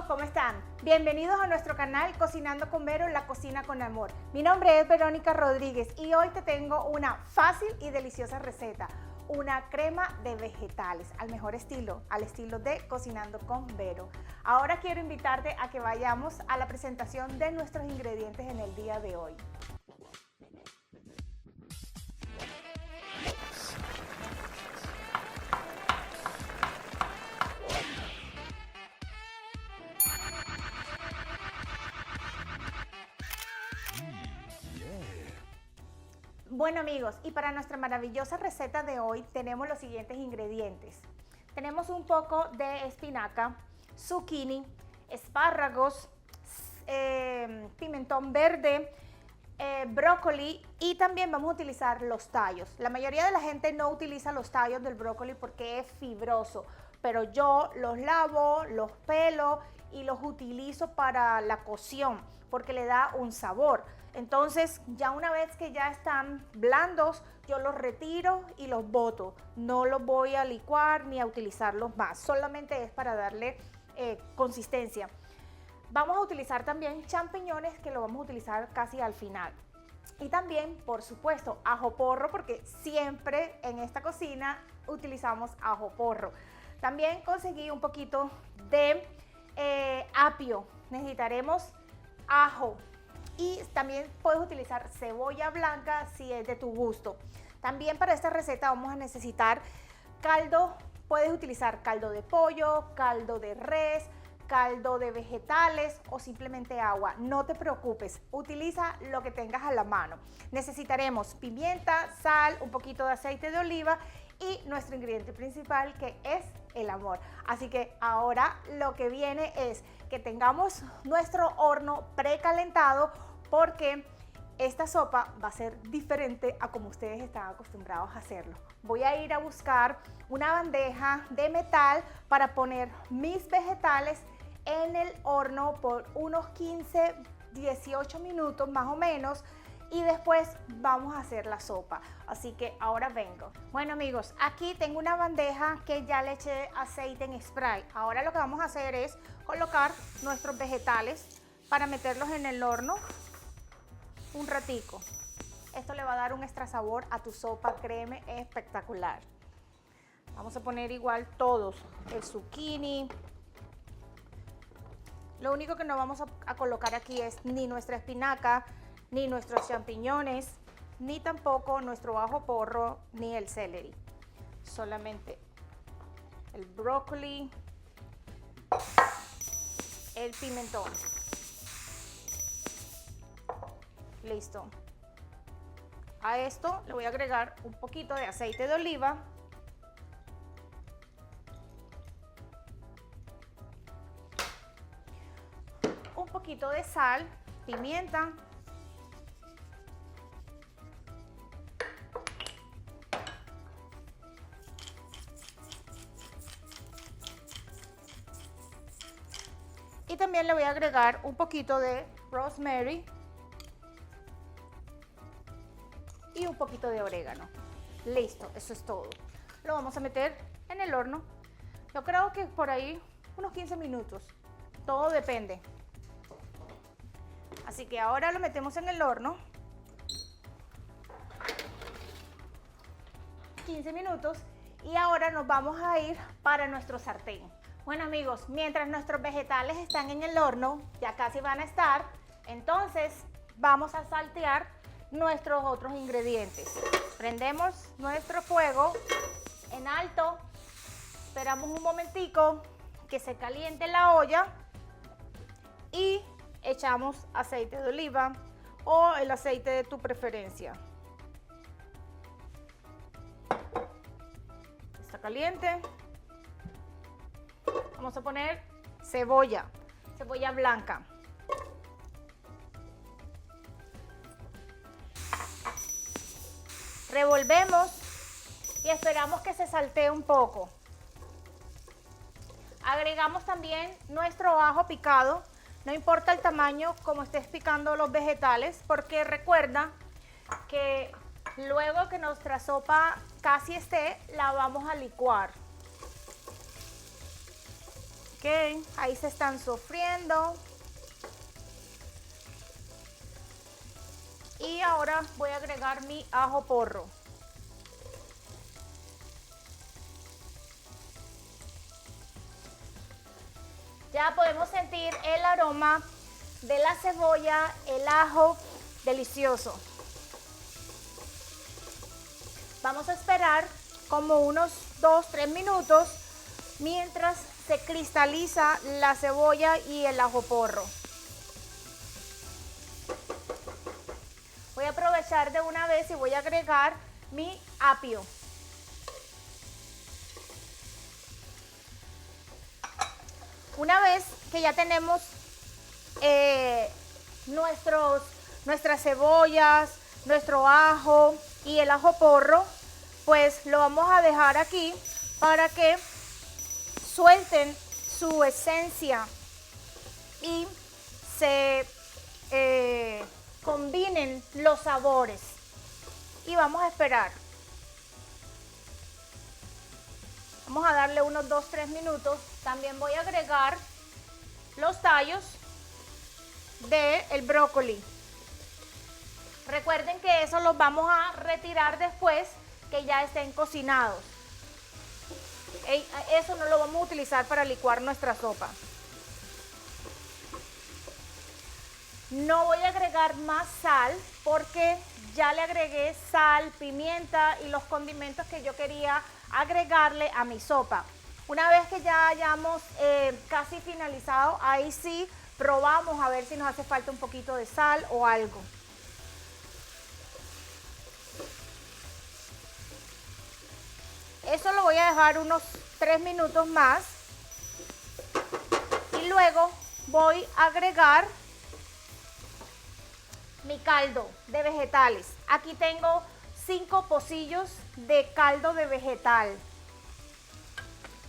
¿cómo están? Bienvenidos a nuestro canal Cocinando con Vero, la cocina con amor. Mi nombre es Verónica Rodríguez y hoy te tengo una fácil y deliciosa receta. Una crema de vegetales, al mejor estilo, al estilo de Cocinando con Vero. Ahora quiero invitarte a que vayamos a la presentación de nuestros ingredientes en el día de hoy. Bueno amigos, y para nuestra maravillosa receta de hoy tenemos los siguientes ingredientes. Tenemos un poco de espinaca, zucchini, espárragos, pimentón verde, brócoli y también vamos a utilizar los tallos. La mayoría de la gente no utiliza los tallos del brócoli porque es fibroso, pero yo los lavo, los pelo y los utilizo para la cocción porque le da un sabor. Entonces, ya una vez que ya están blandos, yo los retiro y los boto. No los voy a licuar ni a utilizarlos más, solamente es para darle consistencia. Vamos a utilizar también champiñones, que lo vamos a utilizar casi al final. Y también, por supuesto, ajo porro, porque siempre en esta cocina utilizamos ajo porro. También conseguí un poquito de apio. Necesitaremos ajo. Y también puedes utilizar cebolla blanca si es de tu gusto. También para esta receta vamos a necesitar caldo. Puedes utilizar caldo de pollo, caldo de res, caldo de vegetales o simplemente agua. No te preocupes, utiliza lo que tengas a la mano. Necesitaremos pimienta, sal, un poquito de aceite de oliva y nuestro ingrediente principal, que es el amor. Así que ahora lo que viene es que tengamos nuestro horno precalentado, porque esta sopa va a ser diferente a como ustedes están acostumbrados a hacerlo. Voy a ir a buscar una bandeja de metal para poner mis vegetales en el horno por unos 15-18 minutos más o menos, y después vamos a hacer la sopa. Así que ahora vengo. Bueno amigos, aquí tengo una bandeja que ya le eché aceite en spray. Ahora lo que vamos a hacer es colocar nuestros vegetales para meterlos en el horno un ratico. Esto le va a dar un extra sabor a tu sopa, créeme, es espectacular. Vamos a poner igual todos, el zucchini. Lo único que no vamos a colocar aquí es ni nuestra espinaca, ni nuestros champiñones, ni tampoco nuestro ajo porro, ni el celery. Solamente el brócoli, el pimentón. Listo. A esto le voy a agregar un poquito de aceite de oliva. Un poquito de sal, pimienta. Y también le voy a agregar un poquito de rosemary y un poquito de orégano. Listo, eso es todo. Lo vamos a meter en el horno. Yo creo que por ahí unos 15 minutos. Todo depende. Así que ahora lo metemos en el horno. 15 minutos. Y ahora nos vamos a ir para nuestro sartén. Bueno amigos, mientras nuestros vegetales están en el horno, ya casi van a estar, entonces vamos a saltear nuestros otros ingredientes. Prendemos nuestro fuego en alto, esperamos un momentico que se caliente la olla y echamos aceite de oliva o el aceite de tu preferencia. Está caliente. Vamos a poner cebolla blanca. Revolvemos y esperamos que se saltee un poco. Agregamos también nuestro ajo picado, no importa el tamaño como estés picando los vegetales, porque recuerda que luego que nuestra sopa casi esté, la vamos a licuar. Ok, ahí se están sofriendo. Y ahora voy a agregar mi ajo porro. Ya podemos sentir el aroma de la cebolla, el ajo, delicioso. Vamos a esperar como unos 2-3 minutos mientras se cristaliza la cebolla y el ajo porro. Voy a aprovechar de una vez y voy a agregar mi apio. Una vez que ya tenemos nuestras cebollas, nuestro ajo y el ajo porro, pues lo vamos a dejar aquí para que suelten su esencia y se combinen los sabores. Y vamos a esperar. Vamos a darle unos 2-3 minutos. También voy a agregar los tallos del brócoli. Recuerden que eso los vamos a retirar después que ya estén cocinados. Eso no lo vamos a utilizar para licuar nuestra sopa. No voy a agregar más sal porque ya le agregué sal, pimienta y los condimentos que yo quería agregarle a mi sopa. Una vez que ya hayamos casi finalizado, ahí sí probamos a ver si nos hace falta un poquito de sal o algo. Eso lo voy a dejar unos 3 minutos más y luego voy a agregar mi caldo de vegetales. Aquí tengo 5 pocillos de caldo de vegetal.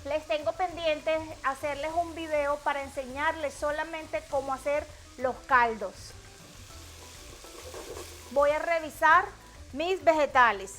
Les tengo pendientes hacerles un video para enseñarles solamente cómo hacer los caldos. Voy a revisar mis vegetales.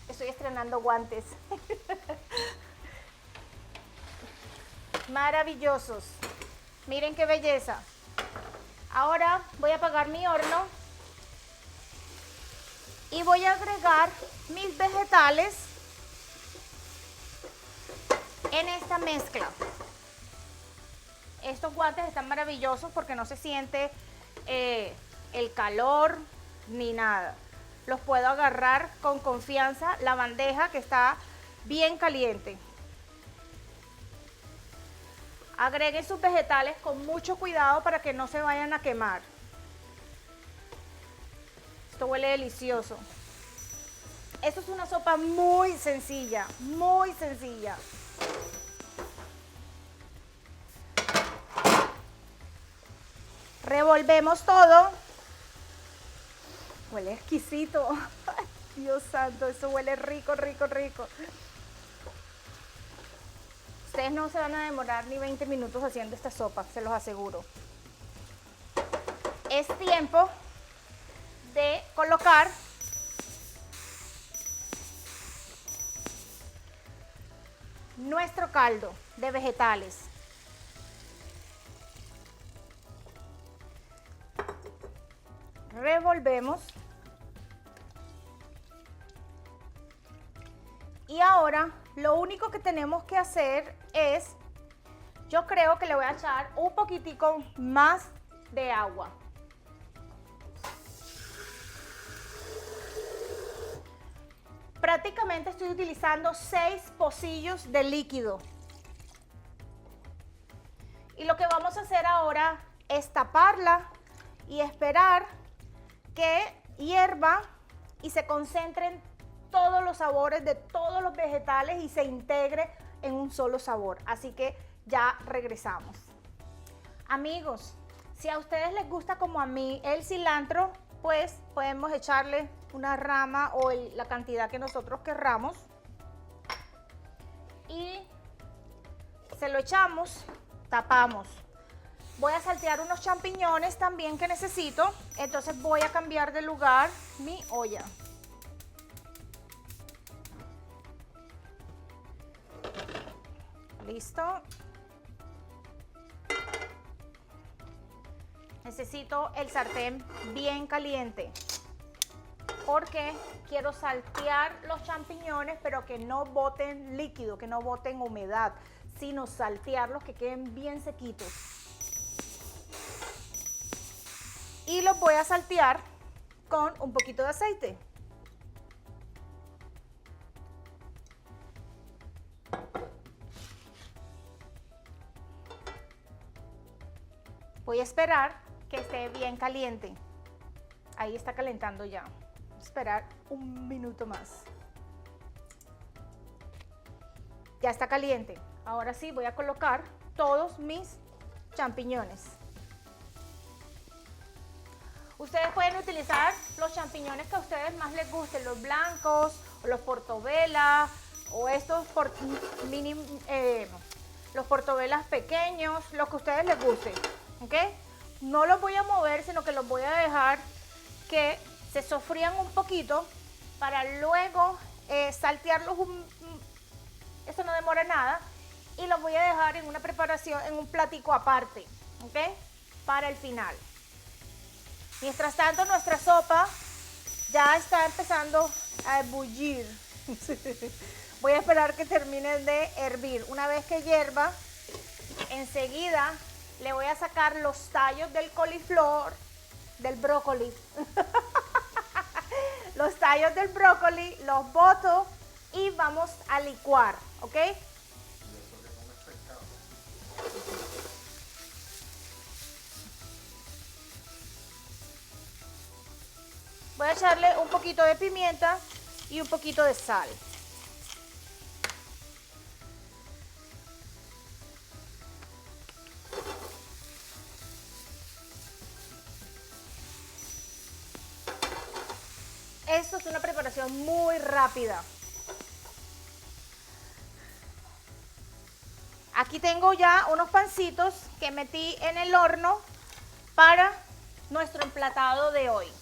Estoy estrenando guantes. Maravillosos. Miren qué belleza. Ahora voy a apagar mi horno y voy a agregar mis vegetales en esta mezcla. Estos guantes están maravillosos porque no se siente el calor ni nada. Los puedo agarrar con confianza, la bandeja que está bien caliente. Agreguen sus vegetales con mucho cuidado para que no se vayan a quemar. Esto huele delicioso. Esto es una sopa muy sencilla, muy sencilla. Revolvemos todo. Huele exquisito. Ay, Dios santo, eso huele rico, rico, rico. Ustedes no se van a demorar ni 20 minutos haciendo esta sopa, se los aseguro. Es tiempo de colocar nuestro caldo de vegetales. Revolvemos. Y ahora lo único que tenemos que hacer es, yo creo que le voy a echar un poquitico más de agua. Prácticamente estoy utilizando 6 pocillos de líquido. Y lo que vamos a hacer ahora es taparla y esperar que hierva y se concentren todos los sabores de todos los vegetales y se integre en un solo sabor. Así que ya regresamos. Amigos, si a ustedes les gusta como a mí el cilantro, pues podemos echarle una rama o la cantidad que nosotros querramos. Y se lo echamos, tapamos. Voy a saltear unos champiñones también que necesito, entonces voy a cambiar de lugar mi olla. Listo. Necesito el sartén bien caliente porque quiero saltear los champiñones, pero que no boten líquido, que no boten humedad, sino saltearlos que queden bien sequitos. Y los voy a saltear con un poquito de aceite. Voy a esperar que esté bien caliente. Ahí está calentando ya. Voy a esperar un minuto más. Ya está caliente. Ahora sí voy a colocar todos mis champiñones. Ustedes pueden utilizar los champiñones que a ustedes más les gusten, los blancos, o los portobello, o estos los portobello pequeños, los que a ustedes les guste, ¿ok? No los voy a mover, sino que los voy a dejar que se sofrían un poquito para luego saltearlos. Eso no demora nada, y los voy a dejar en una preparación, en un platico aparte, ¿ok? Para el final. Mientras tanto, nuestra sopa ya está empezando a ebullir. Voy a esperar que termine de hervir. Una vez que hierva, enseguida le voy a sacar los tallos del coliflor, del brócoli. Los tallos del brócoli los boto y vamos a licuar, ¿ok? Voy a echarle un poquito de pimienta y un poquito de sal. Esto es una preparación muy rápida. Aquí tengo ya unos pancitos que metí en el horno para nuestro emplatado de hoy.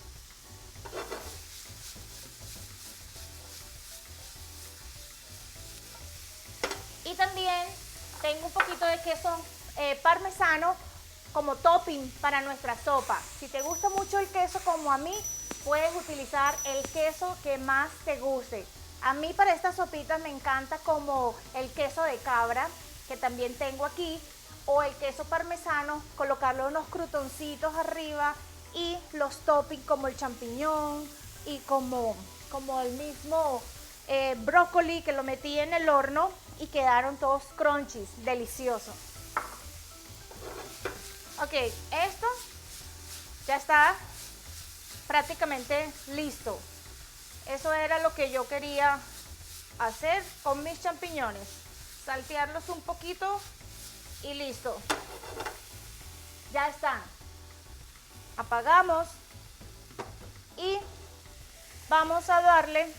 Y también tengo un poquito de queso parmesano como topping para nuestra sopa. Si te gusta mucho el queso como a mí, puedes utilizar el queso que más te guste. A mí para estas sopitas me encanta como el queso de cabra, que también tengo aquí, o el queso parmesano, colocarle unos crutoncitos arriba y los toppings como el champiñón y como el mismo brócoli que lo metí en el horno y quedaron todos crunchies, deliciosos. Ok, esto ya está prácticamente listo. Eso era lo que yo quería hacer con mis champiñones. Saltearlos un poquito y listo. Ya están. Apagamos y vamos a darle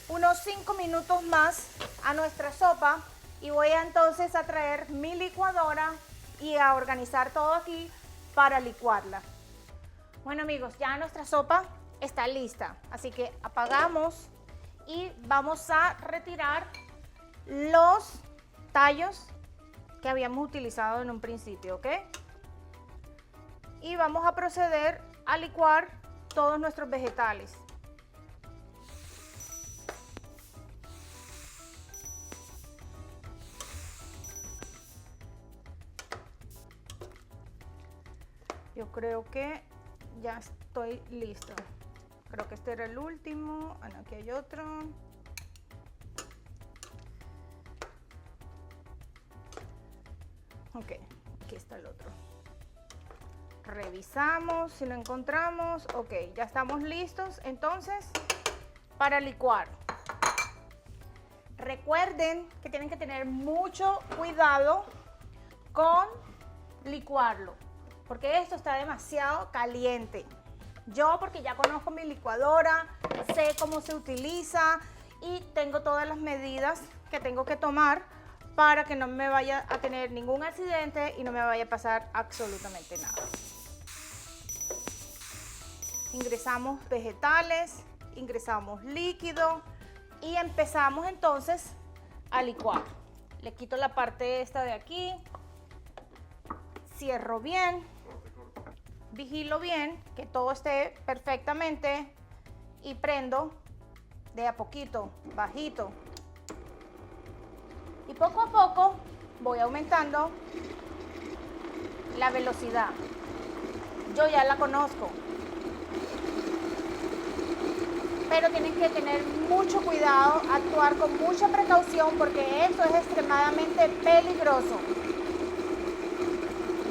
unos 5 minutos más a nuestra sopa y voy a entonces a traer mi licuadora y a organizar todo aquí para licuarla. Bueno amigos, ya nuestra sopa está lista, así que apagamos y vamos a retirar los tallos que habíamos utilizado en un principio, ¿ok? Y vamos a proceder a licuar todos nuestros vegetales. Yo creo que ya estoy listo. Creo que este era el último. Ah, no, aquí hay otro. Ok, aquí está el otro. Revisamos si lo encontramos. Ok, ya estamos listos entonces para licuar. Recuerden que tienen que tener mucho cuidado con licuarlo, porque esto está demasiado caliente. Yo, porque ya conozco mi licuadora, sé cómo se utiliza y tengo todas las medidas que tengo que tomar para que no me vaya a tener ningún accidente y no me vaya a pasar absolutamente nada. Ingresamos vegetales, ingresamos líquido y empezamos entonces a licuar. Le quito la parte esta de aquí, cierro bien, vigilo bien que todo esté perfectamente y prendo de a poquito, bajito. Y poco a poco voy aumentando la velocidad. Yo ya la conozco, pero tienen que tener mucho cuidado, actuar con mucha precaución porque esto es extremadamente peligroso.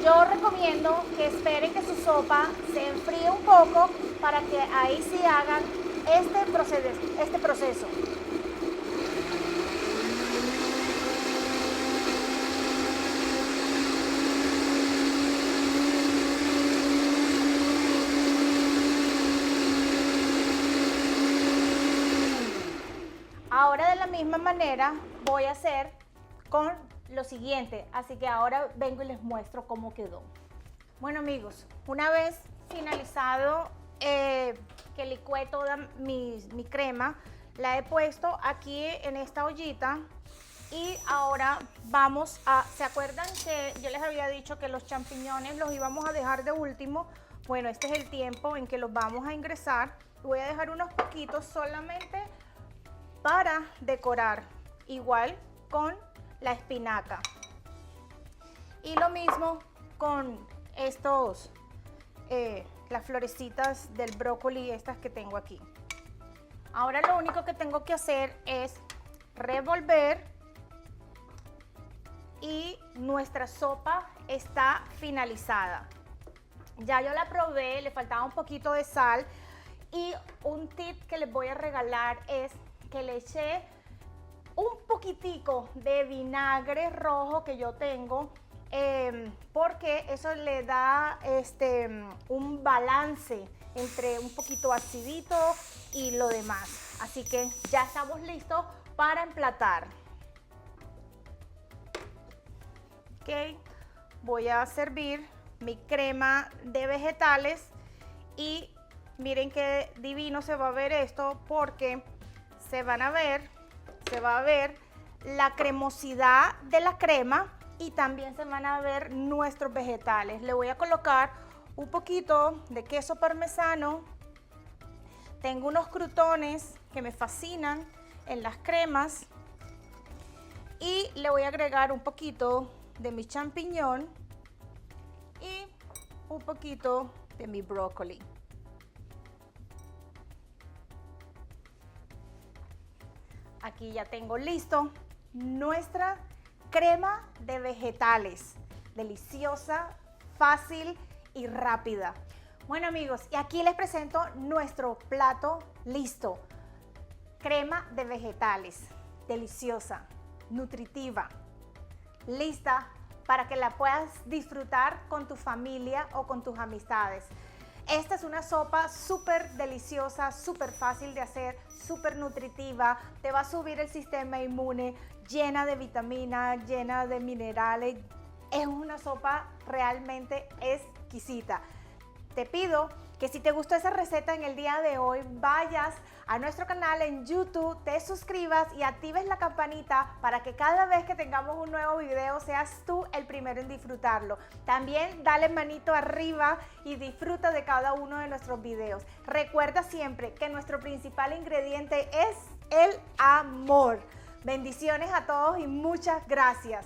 Yo recomiendo que esperen que su sopa se enfríe un poco para que ahí sí hagan este proceso. Ahora de la misma manera voy a hacer con lo siguiente, así que ahora vengo y les muestro cómo quedó. Bueno amigos, una vez finalizado que licué toda mi crema, la he puesto aquí en esta ollita y ahora vamos a, ¿se acuerdan que yo les había dicho que los champiñones los íbamos a dejar de último? Bueno, este es el tiempo en que los vamos a ingresar. Voy a dejar unos poquitos solamente para decorar, igual con la espinaca. Y lo mismo con estos, las florecitas del brócoli, estas que tengo aquí. Ahora lo único que tengo que hacer es revolver y nuestra sopa está finalizada. Ya yo la probé, le faltaba un poquito de sal y un tip que les voy a regalar es que le eché un poquitico de vinagre rojo que yo tengo porque eso le da un balance entre un poquito acidito y lo demás. Así que ya estamos listos para emplatar. Ok, voy a servir mi crema de vegetales y miren qué divino se va a ver esto porque se va a ver la cremosidad de la crema y también se van a ver nuestros vegetales. Le voy a colocar un poquito de queso parmesano. Tengo unos crutones que me fascinan en las cremas y le voy a agregar un poquito de mi champiñón y un poquito de mi brócoli. Aquí ya tengo listo nuestra crema de vegetales, deliciosa, fácil y rápida. Bueno amigos, y aquí les presento nuestro plato listo. Crema de vegetales, deliciosa, nutritiva, lista para que la puedas disfrutar con tu familia o con tus amistades. Esta es una sopa súper deliciosa, súper fácil de hacer, súper nutritiva, te va a subir el sistema inmune, llena de vitaminas, llena de minerales. Es una sopa realmente exquisita. Te pido que si te gustó esa receta en el día de hoy, vayas a nuestro canal en YouTube, te suscribas y actives la campanita para que cada vez que tengamos un nuevo video seas tú el primero en disfrutarlo. También dale manito arriba y disfruta de cada uno de nuestros videos. Recuerda siempre que nuestro principal ingrediente es el amor. Bendiciones a todos y muchas gracias.